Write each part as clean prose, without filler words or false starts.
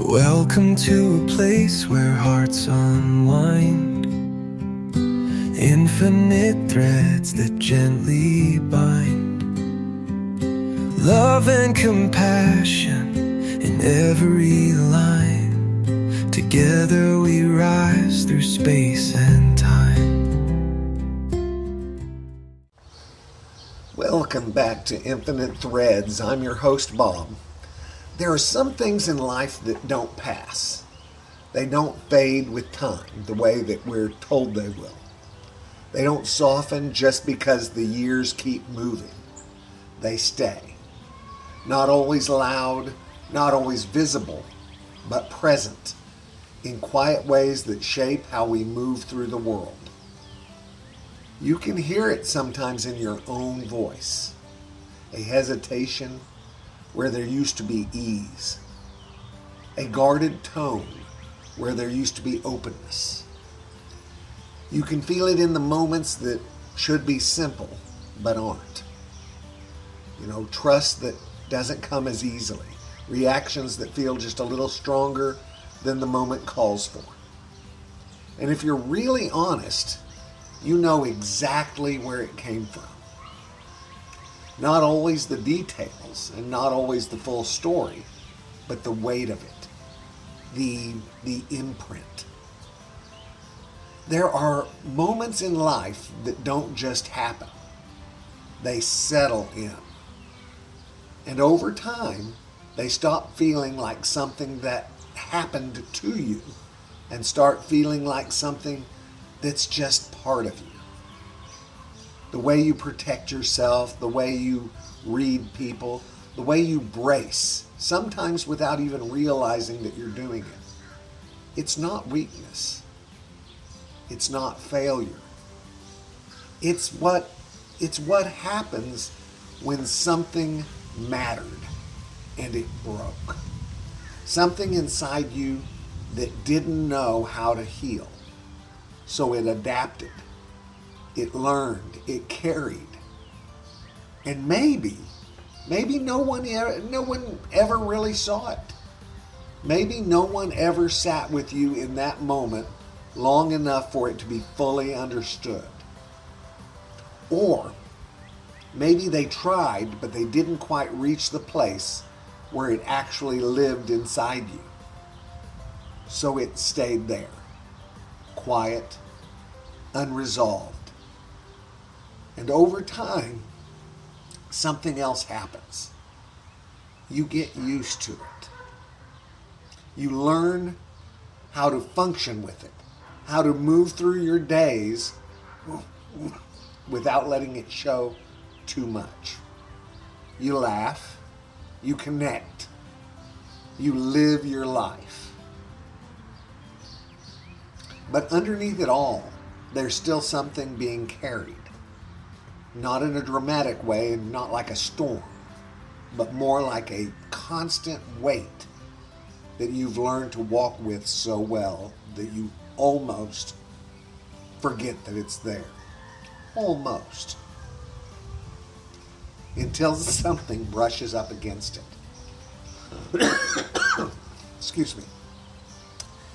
Welcome to a place where hearts unwind, infinite threads that gently bind, love and compassion in every line. Together we rise through space and time. Welcome back to Infinite Threads. I'm your host, Bob. There are some things in life that don't pass. They don't fade with time the way that we're told they will. They don't soften just because the years keep moving. They stay. Not always loud, not always visible, but present in quiet ways that shape how we move through the world. You can hear it sometimes in your own voice. A hesitation where there used to be ease. A guarded tone where there used to be openness. You can feel it in the moments that should be simple but aren't. Trust that doesn't come as easily. Reactions that feel just a little stronger than the moment calls for. And if you're really honest, you know exactly where it came from. Not always the details and not always the full story, but the weight of it, the imprint. There are moments in life that don't just happen. They settle in. And over time, they stop feeling like something that happened to you and start feeling like something that's just part of you. The way you protect yourself, the way you read people, the way you brace, sometimes without even realizing that you're doing it. It's not weakness. It's not failure. It's what happens when something mattered and it broke. Something inside you that didn't know how to heal. So it adapted. It learned, it carried. And maybe no one ever really saw it. Maybe no one ever sat with you in that moment long enough for it to be fully understood. Or maybe they tried, but they didn't quite reach the place where it actually lived inside you. So it stayed there, quiet, unresolved. And over time, something else happens. You get used to it. You learn how to function with it, how to move through your days without letting it show too much. You laugh, you connect, you live your life. But underneath it all, there's still something being carried. Not in a dramatic way and not like a storm, but more like a constant weight that you've learned to walk with so well that you almost forget that it's there. Almost. Until something brushes up against it. Excuse me.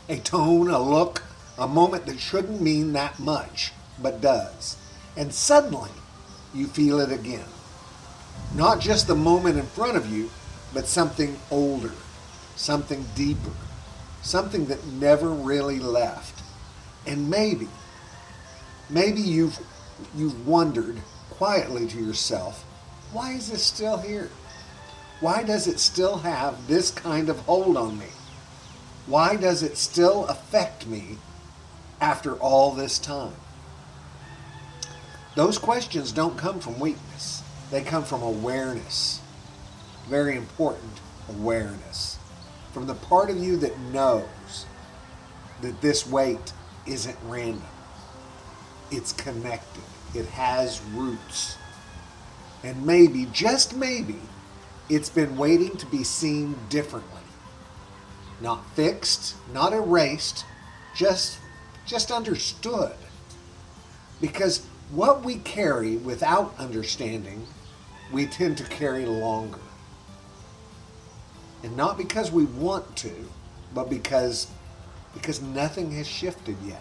A tone, a look, a moment that shouldn't mean that much, but does. And suddenly, you feel it again. Not just the moment in front of you, but something older, something deeper, something that never really left. And maybe you've wondered quietly to yourself, why is this still here? Why does it still have this kind of hold on me? Why does it still affect me after all this time? Those questions don't come from weakness. They come from awareness. Very important awareness. From the part of you that knows that this weight isn't random. It's connected. It has roots. And maybe, just maybe, it's been waiting to be seen differently. Not fixed, not erased, just understood. Because what we carry without understanding, we tend to carry longer. And not because we want to, but because nothing has shifted yet.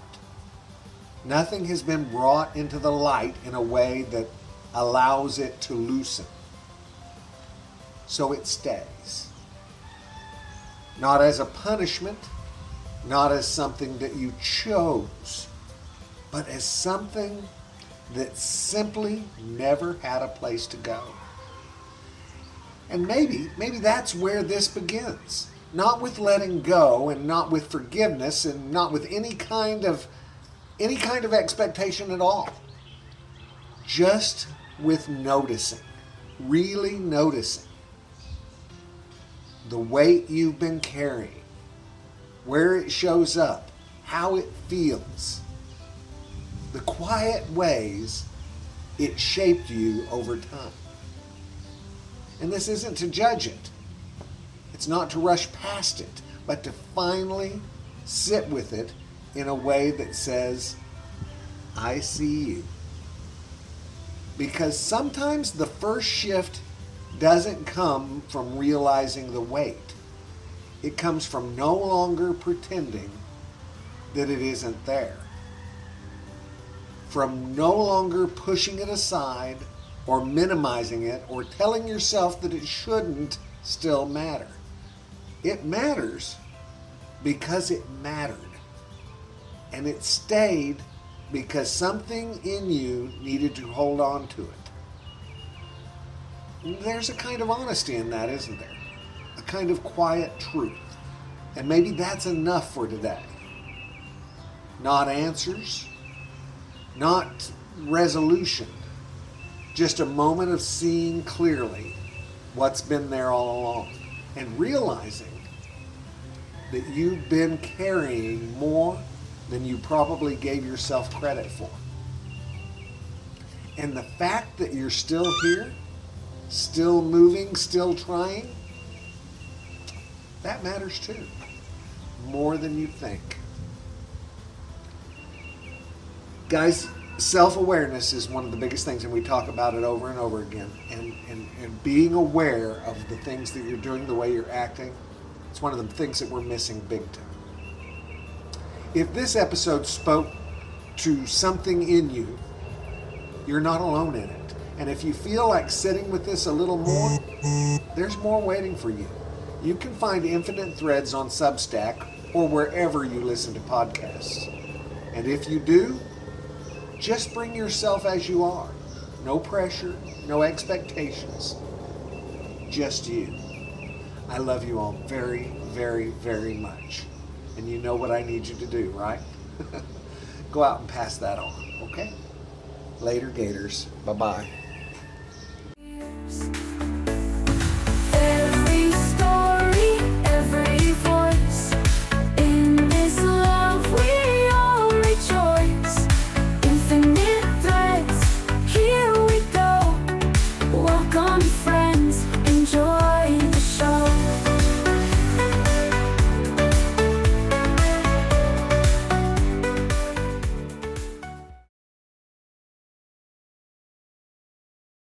Nothing has been brought into the light in a way that allows it to loosen. So it stays. Not as a punishment, not as something that you chose, but as something that simply never had a place to go. And maybe that's where this begins. Not with letting go, and not with forgiveness, and not with any kind of expectation at all. Just with noticing, really noticing the weight you've been carrying, where it shows up, how it feels, the quiet ways it shaped you over time. And this isn't to judge it. It's not to rush past it, but to finally sit with it in a way that says, I see you. Because sometimes the first shift doesn't come from realizing the weight. It comes from no longer pretending that it isn't there. From no longer pushing it aside or minimizing it or telling yourself that it shouldn't still matter. It matters because it mattered. And it stayed because something in you needed to hold on to it. There's a kind of honesty in that, isn't there? A kind of quiet truth. And maybe that's enough for today. Not answers, not resolution, just a moment of seeing clearly what's been there all along and realizing that you've been carrying more than you probably gave yourself credit for. And the fact that you're still here, still moving, still trying, that matters too, more than you think. Guys, self-awareness is one of the biggest things, and we talk about it over and over again. And being aware of the things that you're doing, the way you're acting, it's one of the things that we're missing big time. If this episode spoke to something in you, you're not alone in it. And if you feel like sitting with this a little more, there's more waiting for you. You can find Infinite Threads on Substack or wherever you listen to podcasts. And if you do, just bring yourself as you are. No pressure, no expectations. Just you. I love you all very, very, very much. And you know what I need you to do, right? Go out and pass that on, okay? Later, Gators. Bye-bye.